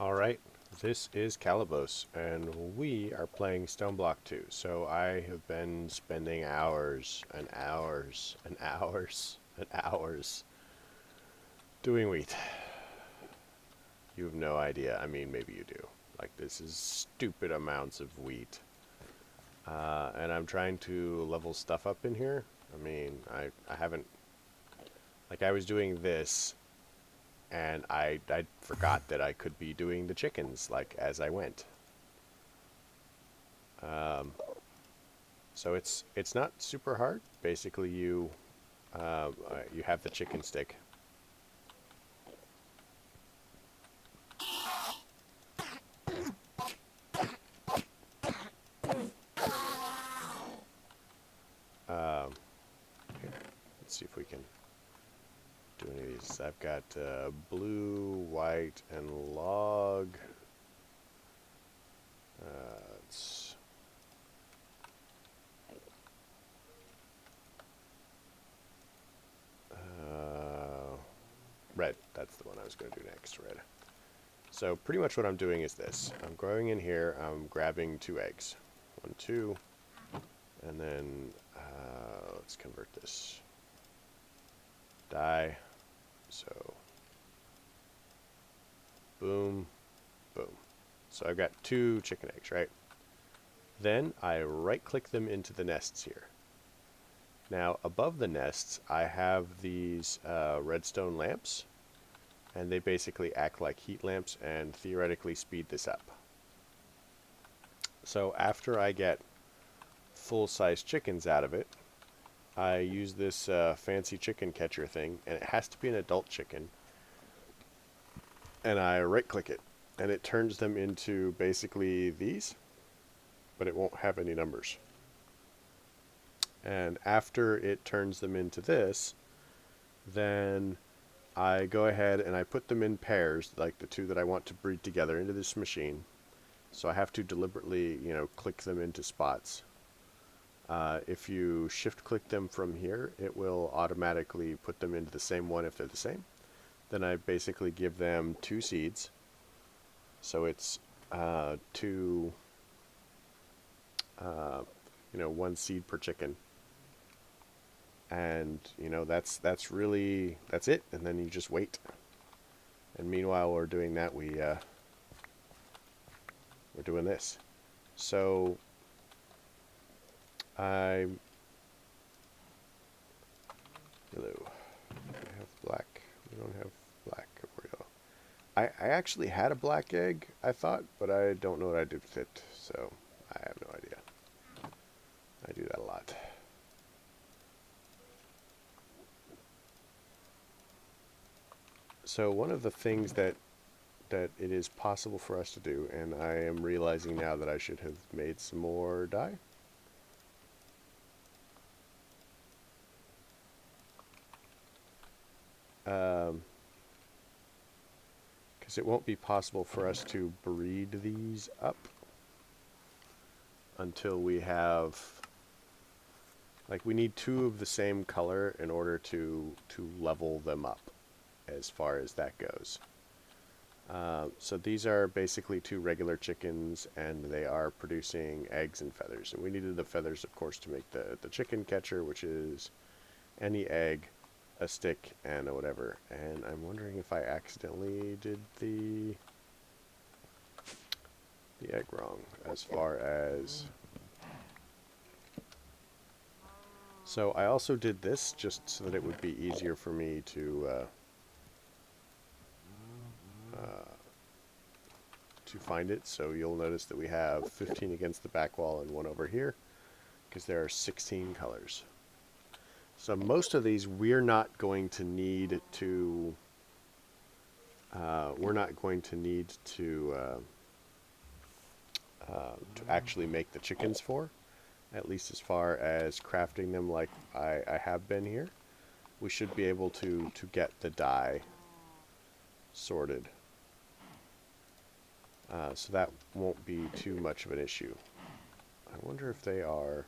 Alright, this is Calibos, and we are playing Stoneblock 2. So I have been spending hours and hours and hours and hours doing wheat. You have no idea. I mean, maybe you do. Like, this is stupid amounts of wheat. And I'm trying to level stuff up in here. I mean, I haven't... Like, I was doing this... And I forgot that I could be doing the chickens, like, as I went. So it's not super hard. Basically, you have the chicken stick. Here, let's see if we can do any of these. I've got blue, white, and log. It's red. That's the one I was going to do next, red. So pretty much what I'm doing is this. I'm going in here, I'm grabbing 2 eggs. 1, 2, and then let's convert this. Die. So, boom, boom. So I've got 2 chicken eggs, right? Then I right-click them into the nests here. Now, above the nests, I have these redstone lamps, and they basically act like heat lamps and theoretically speed this up. So after I get full-size chickens out of it, I use this fancy chicken catcher thing, and it has to be an adult chicken. And I right-click it, and it turns them into basically these, but it won't have any numbers. And after it turns them into this, then I go ahead and I put them in pairs, like the 2 that I want to breed together, into this machine. So I have to deliberately, click them into spots. If you shift-click them from here, it will automatically put them into the same one if they're the same. Then I basically give them 2 seeds. So it's 2, 1 seed per chicken. And, that's it. And then you just wait. And meanwhile we're doing that, we're doing this. So hello. We have black. We don't have black. I actually had a black egg, I thought, but I don't know what I did with it, so I have no idea. I do that a lot. So one of the things that it is possible for us to do, and I am realizing now that I should have made some more dye. Because it won't be possible for us to breed these up until we have, like, we need 2 of the same color in order to level them up as far as that goes. So these are basically 2 regular chickens, and they are producing eggs and feathers. And we needed the feathers, of course, to make the chicken catcher, which is any egg, a stick, and a whatever. And I'm wondering if I accidentally did the egg wrong as far as... So I also did this just so that it would be easier for me to find it. So you'll notice that we have 15 against the back wall and 1 over here, because there are 16 colors. So most of these we're not going to need to actually make the chickens for, at least as far as crafting them like I have been here. We should be able to get the dye sorted. So that won't be too much of an issue. I wonder if they are...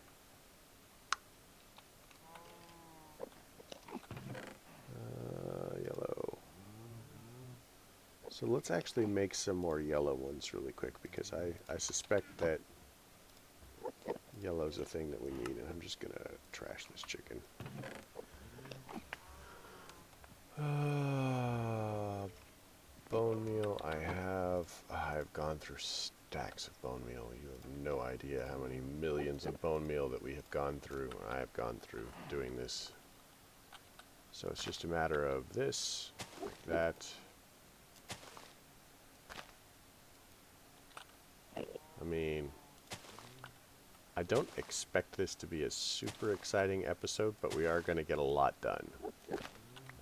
yellow. So let's actually make some more yellow ones really quick, because I suspect that yellow's a thing that we need, and I'm just gonna trash this chicken. Bone meal I've gone through stacks of bone meal. You have no idea how many millions of bone meal that we have gone through, I have gone through doing this. So it's just a matter of this, like that. I mean, I don't expect this to be a super exciting episode, but we are going to get a lot done.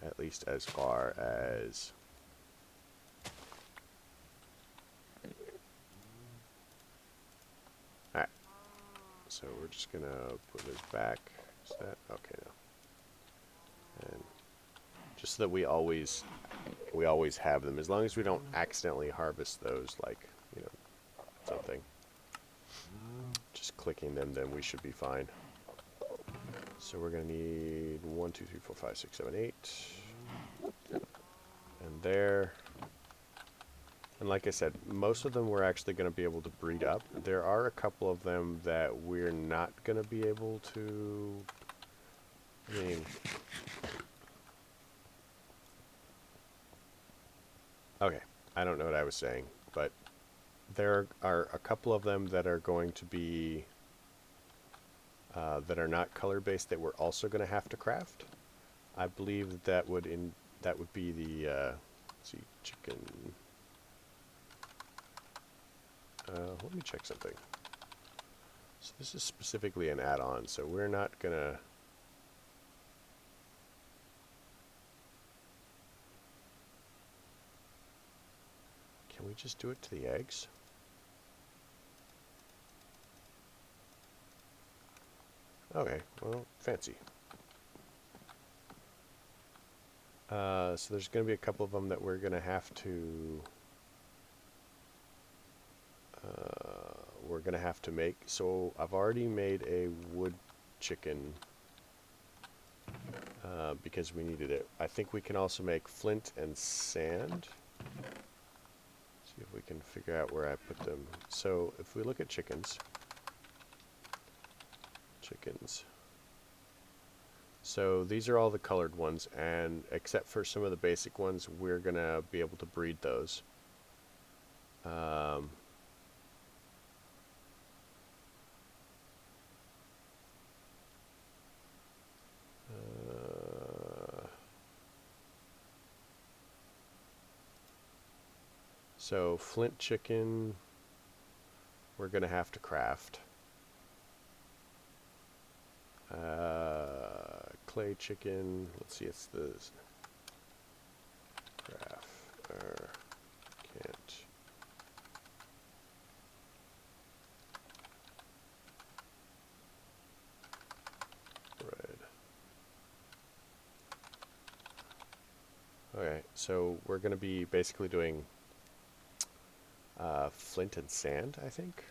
At least as far as... Alright. So we're just going to put this back. Is that... Okay, no. And just so that we always have them. As long as we don't accidentally harvest those, like, you know, something. Just clicking them, then we should be fine. So we're going to need 1, 2, 3, 4, 5, 6, 7, 8. And there. And like I said, most of them we're actually going to be able to breed up. There are a couple of them that we're not going to be able to... I mean... Okay, I don't know what I was saying, but there are a couple of them that are going to be... that are not color-based that we're also going to have to craft. I believe that would be the... let's see, chicken... let me check something. So this is specifically an add-on, so we're not gonna... Can we just do it to the eggs? Okay, well, fancy. So there's gonna be a couple of them that we're gonna have to... make. So I've already made a wood chicken because we needed it. I think we can also make flint and sand. See if we can figure out where I put them. So if we look at chickens. So these are all the colored ones, and except for some of the basic ones, we're gonna be able to breed those. So flint chicken, we're gonna have to craft. Clay chicken, let's see, it's the craft, can't. Red. Okay, so we're gonna be basically doing flint and sand, I think.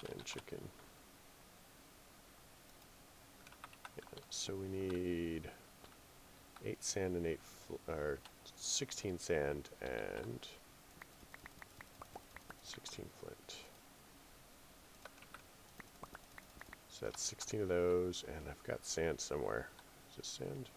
Sand chicken. Yeah, so we need 8 sand and 16 sand and 16 flint. So that's 16 of those, and I've got sand somewhere. Is this sand?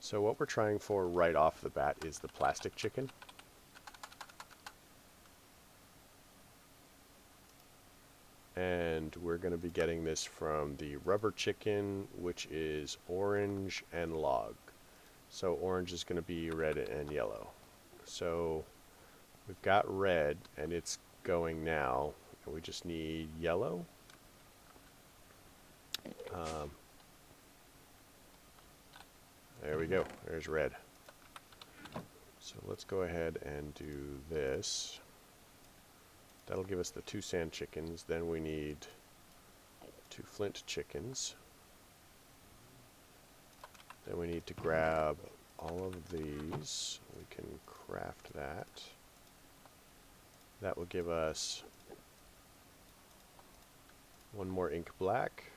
So what we're trying for right off the bat is the plastic chicken. And we're going to be getting this from the rubber chicken, which is orange and log. So orange is going to be red and yellow. So we've got red, and it's going now, and we just need yellow. There we go. There's red. So let's go ahead and do this. That'll give us the 2 sand chickens. Then we need 2 flint chickens. Then we need to grab all of these. We can craft that. That will give us one more ink black.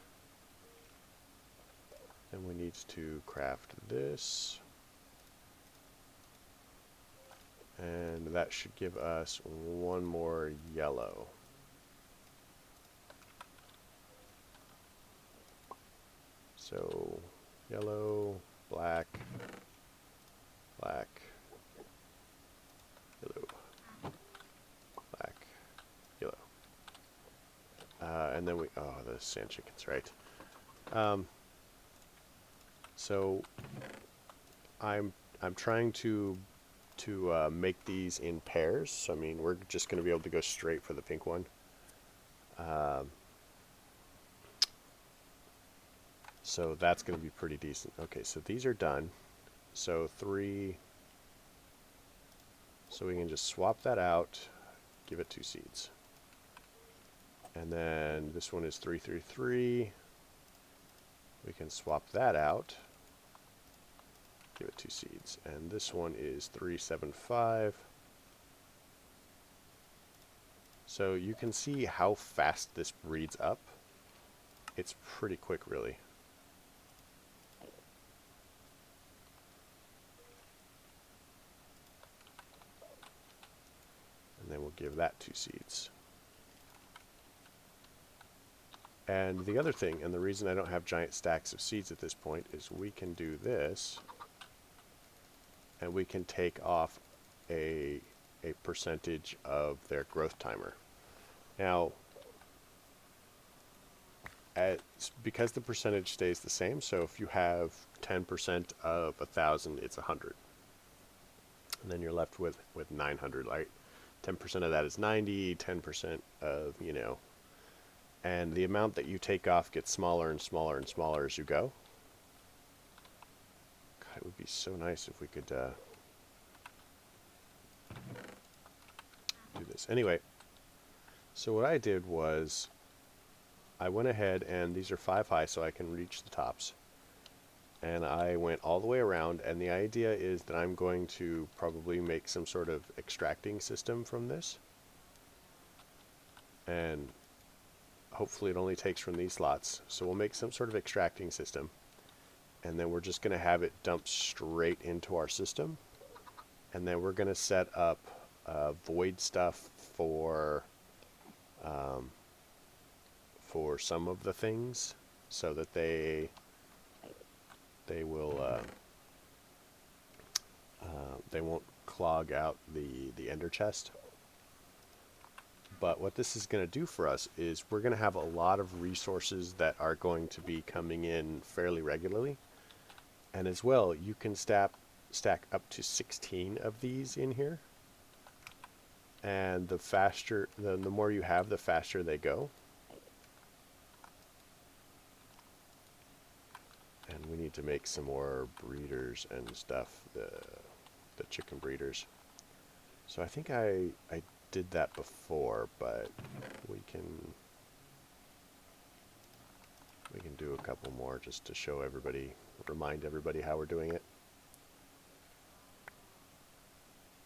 And we need to craft this. And that should give us one more yellow. So, yellow, black, black, yellow, black, yellow. And then we, oh, the sand chickens, right. So, I'm trying to make these in pairs. So, I mean, we're just going to be able to go straight for the pink one. So that's going to be pretty decent. Okay, so these are done. So 3. So we can just swap that out, give it 2 seeds. And then this one is 3, 3, 3. We can swap that out, give it 2 seeds. And this one is 3, 7, 5. So you can see how fast this breeds up. It's pretty quick, really. And then we'll give that 2 seeds. And the other thing, and the reason I don't have giant stacks of seeds at this point, is we can do this, and we can take off a percentage of their growth timer. Now, because the percentage stays the same, so if you have 10% of 1,000, it's 100. And then you're left with 900, right? 10% of that is 90, 10% of, you know, and the amount that you take off gets smaller and smaller and smaller as you go. God, it would be so nice if we could do this. Anyway, so what I did was I went ahead, and these are 5 high so I can reach the tops. And I went all the way around, and the idea is that I'm going to probably make some sort of extracting system from this. And hopefully it only takes from these slots. So we'll make some sort of extracting system. And then we're just going to have it dump straight into our system. And then we're going to set up void stuff for some of the things, so that they will they won't clog out the ender chest. But what this is going to do for us is we're going to have a lot of resources that are going to be coming in fairly regularly. And as well, you can stack up to 16 of these in here. And the faster, the more you have, the faster they go. And we need to make some more breeders and stuff, the chicken breeders. So I think I did that before, but we can do a couple more just to show everybody, remind everybody how we're doing it.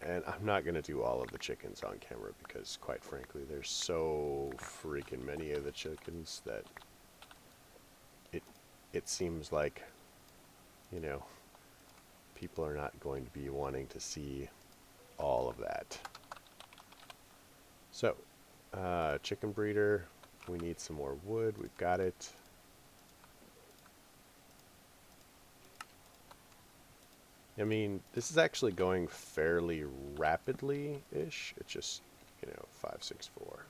And I'm not going to do all of the chickens on camera because, quite frankly, there's so freaking many of the chickens that it seems like, you know, people are not going to be wanting to see all of that. So, chicken breeder, we need some more wood, we've got it. I mean, this is actually going fairly rapidly-ish. It's just, you know, 5, 6, 4.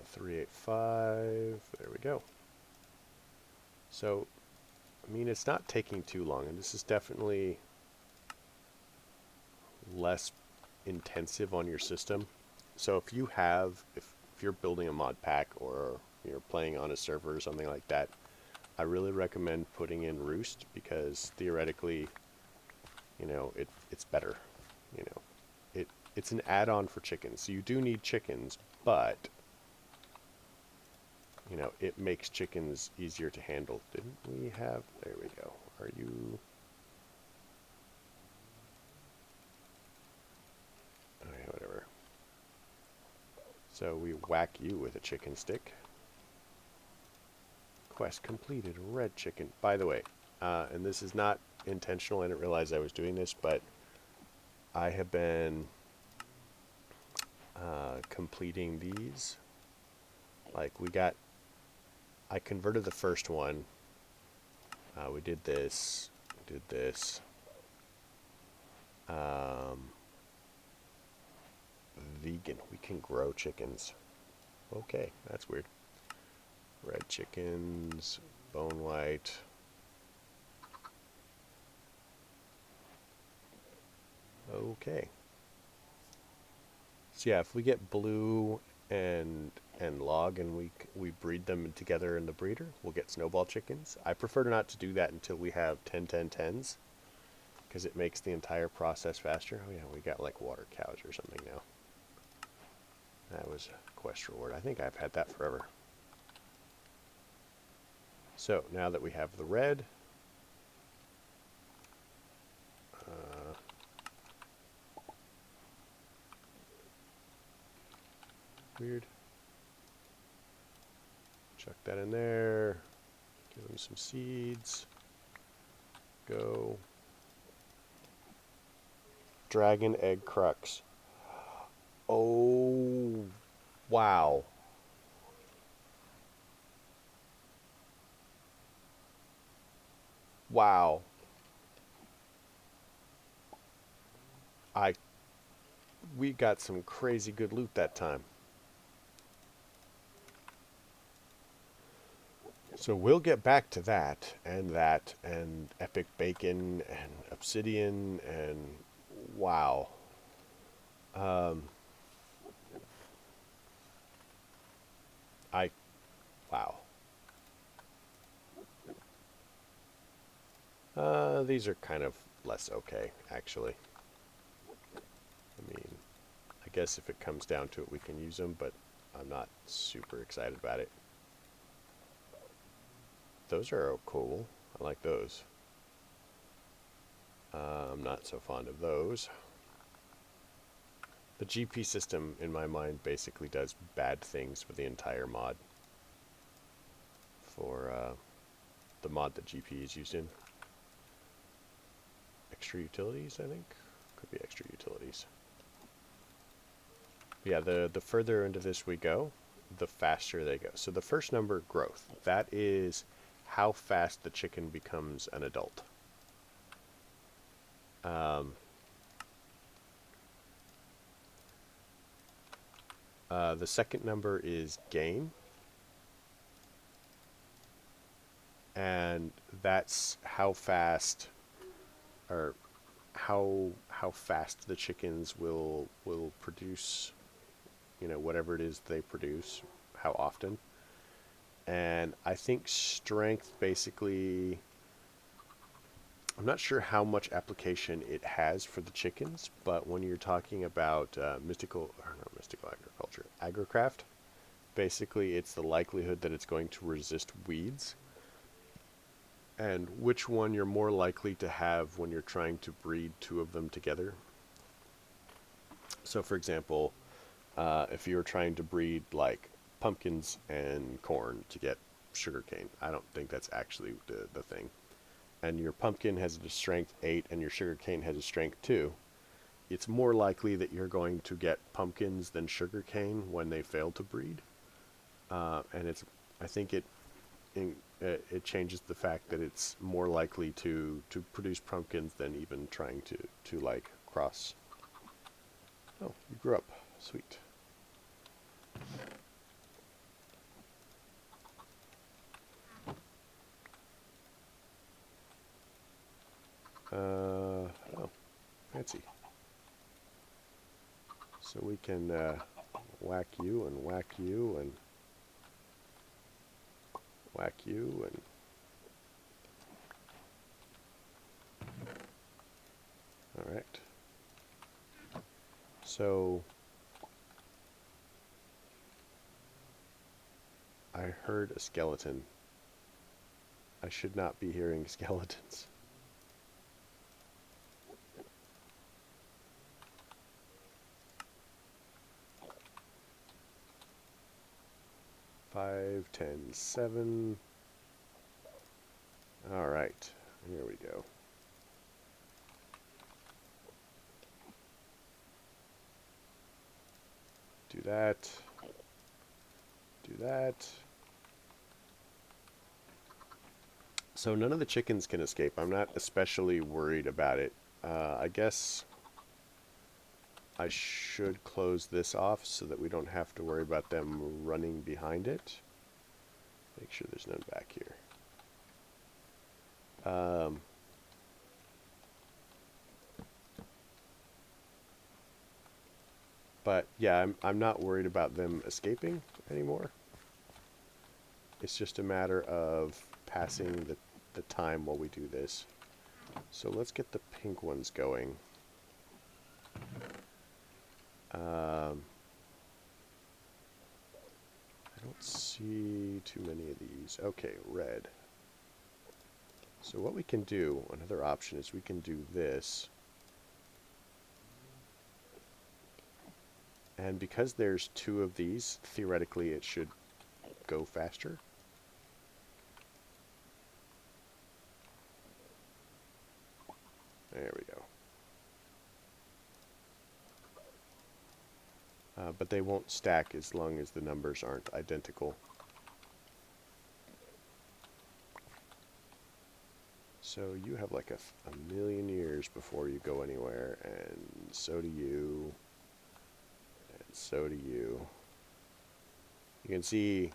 3, 8, 5. There we go. So, I mean, it's not taking too long, and this is definitely less intensive on your system. So if you have, if you're building a mod pack or you're playing on a server or something like that, I really recommend putting in Roost, because theoretically, you know, it's better. You know, it's an add-on for chickens. So you do need chickens, but you know, it makes chickens easier to handle. Didn't we have, there we go. Are you, oh yeah, whatever. So we whack you with a chicken stick. Quest completed, red chicken. By the way, and this is not intentional, I didn't realize I was doing this, but I have been completing these. Like I converted the first one. We did this, vegan. We can grow chickens. Okay, that's weird. Red chickens, bone white. Okay. So yeah, if we get blue and log and we breed them together in the breeder, we'll get snowball chickens. I prefer not to do that until we have 10 because it makes the entire process faster. Oh yeah, we got like water cows or something now. That was a quest reward. I think I've had that forever. So now that we have the red, weird. Chuck that in there. Give them some seeds. Go. Dragon egg crux. Oh, wow. Wow. We got some crazy good loot that time. So we'll get back to that and epic bacon and obsidian and wow. Um, I wow. These are kind of less okay, actually. I mean, I guess if it comes down to it, we can use them, but I'm not super excited about it. Those are cool. I like those. I'm not so fond of those. The GP system, in my mind, basically does bad things for the entire mod. For the mod that GP is used in. Extra utilities, I think? Could be extra utilities. Yeah, the further into this we go, the faster they go. So the first number, growth. That is how fast the chicken becomes an adult. The second number is gain. And that's how fast, or how fast the chickens will produce, you know, whatever it is they produce, how often. And I think strength basically, I'm not sure how much application it has for the chickens, but when you're talking about mystical agriculture, agricraft, basically it's the likelihood that it's going to resist weeds and which one you're more likely to have when you're trying to breed two of them together. So for example, if you're trying to breed like pumpkins and corn to get sugarcane, I don't think that's actually the thing. And your pumpkin has a strength 8 and your sugarcane has a strength 2, it's more likely that you're going to get pumpkins than sugarcane when they fail to breed. And it's, I think it changes the fact that it's more likely to produce pumpkins than even trying to like cross. Oh, you grew up. Sweet. Oh, fancy. So we can whack you and whack you and whack you and all right. So I heard a skeleton. I should not be hearing skeletons. Five, 10, 7. All right, here we go. Do that. Do that. So none of the chickens can escape. I'm not especially worried about it. I guess I should close this off so that we don't have to worry about them running behind it. Make sure there's none back here. But yeah, I'm not worried about them escaping anymore. It's just a matter of passing the time while we do this. So let's get the pink ones going. I don't see too many of these. Okay, red. So what we can do, another option is we can do this. And because there's 2 of these, theoretically it should go faster. There we go. But they won't stack as long as the numbers aren't identical. So you have like a million years before you go anywhere, and so do you, and so do you. You can see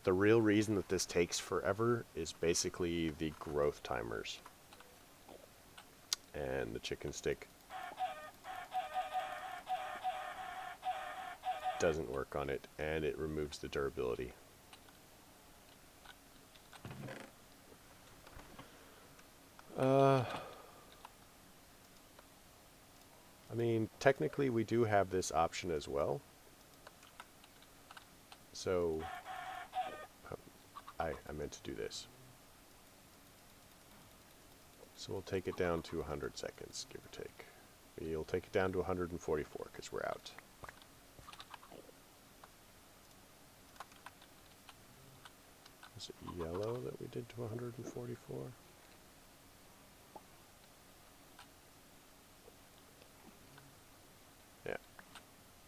the real reason that this takes forever is basically the growth timers. And the chicken stick doesn't work on it, and it removes the durability. I mean, technically we do have this option as well. So, I meant to do this. So we'll take it down to 100 seconds, give or take. We'll take it down to 144 because we're out. Was it yellow that we did to 144? Yeah.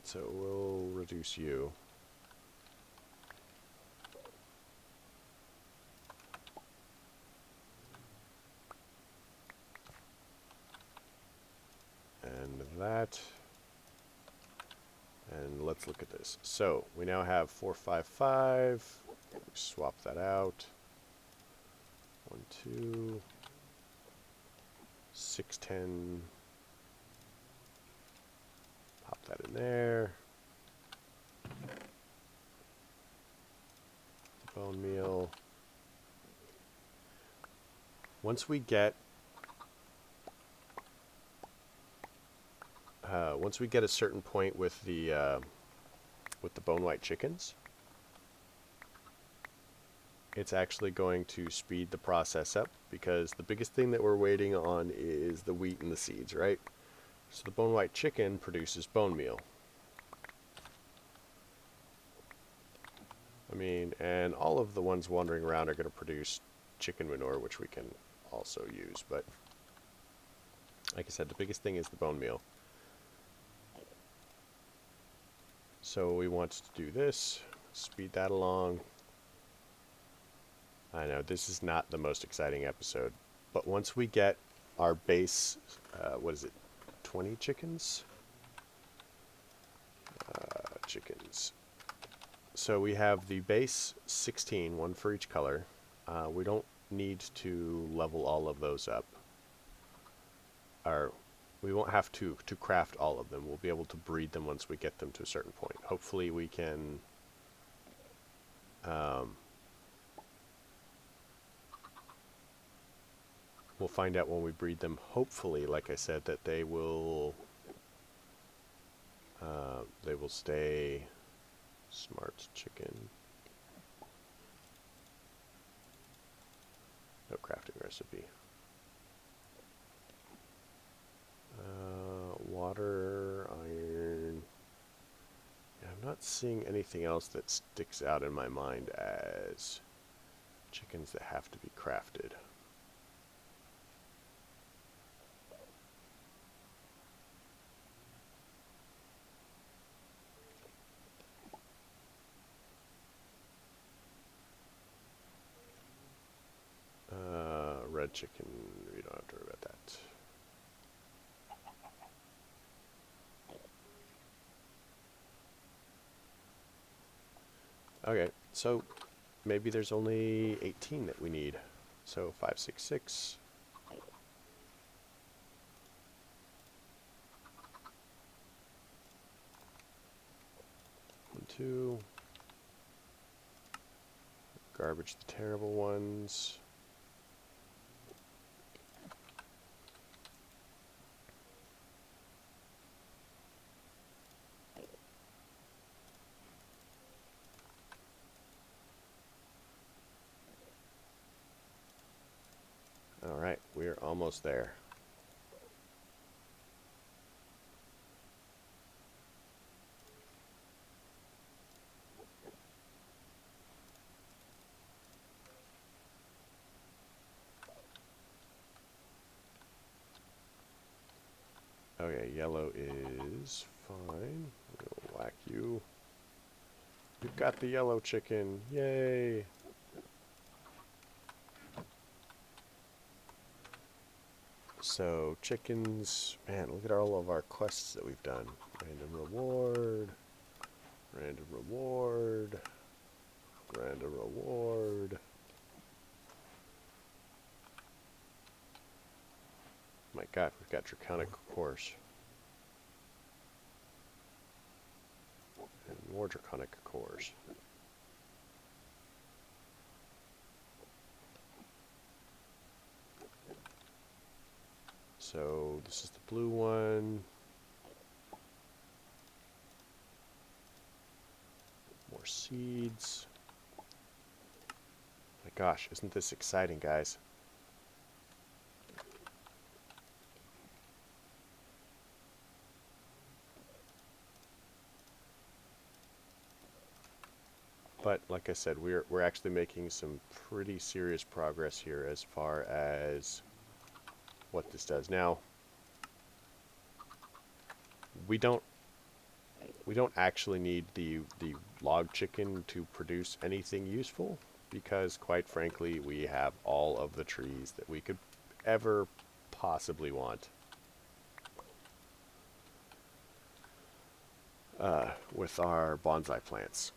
So we'll reduce you. And that. And let's look at this. So we now have 455. Swap that out. 1, 2, 610. Pop that in there. Bone meal. Once we get a certain point with the bone white chickens, it's actually going to speed the process up, because the biggest thing that we're waiting on is the wheat and the seeds, right? So the bone white chicken produces bone meal. I mean, and all of the ones wandering around are going to produce chicken manure, which we can also use, but like I said, the biggest thing is the bone meal. So we want to do this, speed that along. I know this is not the most exciting episode, but once we get our base, what is it, 20 chickens? Chickens. So we have the base 16, one for each color. We don't need to level all of those up. Or we won't have to craft all of them. We'll be able to breed them once we get them to a certain point. Hopefully we can we'll find out when we breed them, hopefully, like I said, that they will stay smart chicken. recipe. Water, iron. Yeah, I'm not seeing anything else that sticks out in my mind as chickens that have to be crafted. Red chicken, we don't have to worry about that. Okay, so maybe there's only 18 that we need. So 5, 6, 6. 1, 2. Garbage the terrible ones. Alright, we're almost there. Okay, yellow is fine. We'll whack you. We've got the yellow chicken. Yay! So, chickens. Man, look at all of our quests that we've done. Random reward. Random reward. Random reward. My god, we've got draconic cores. And more draconic cores. So this is the blue one. More seeds. My gosh, isn't this exciting, guys? But like I said, we're actually making some pretty serious progress here as far as what this does. Now, we don't actually need the log chicken to produce anything useful, because quite frankly, we have all of the trees that we could ever possibly want. With our bonsai plants.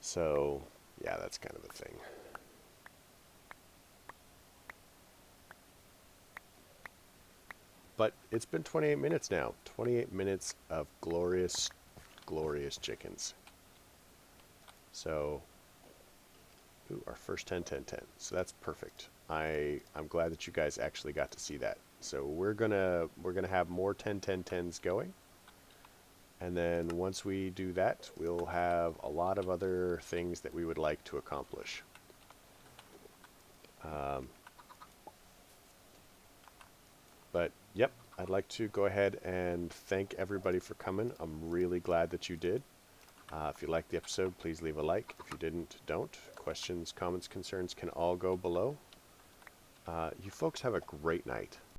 So, yeah, that's kind of a thing. But it's been 28 minutes now. 28 minutes of glorious, glorious chickens. So, ooh, our first 10, 10, 10. So that's perfect. I'm glad that you guys actually got to see that. So we're gonna have more 10, 10, 10s going. And then once we do that, we'll have a lot of other things that we would like to accomplish. But, yep, I'd like to go ahead and thank everybody for coming. I'm really glad that you did. If you liked the episode, please leave a like. If you didn't, don't. Questions, comments, concerns can all go below. You folks have a great night.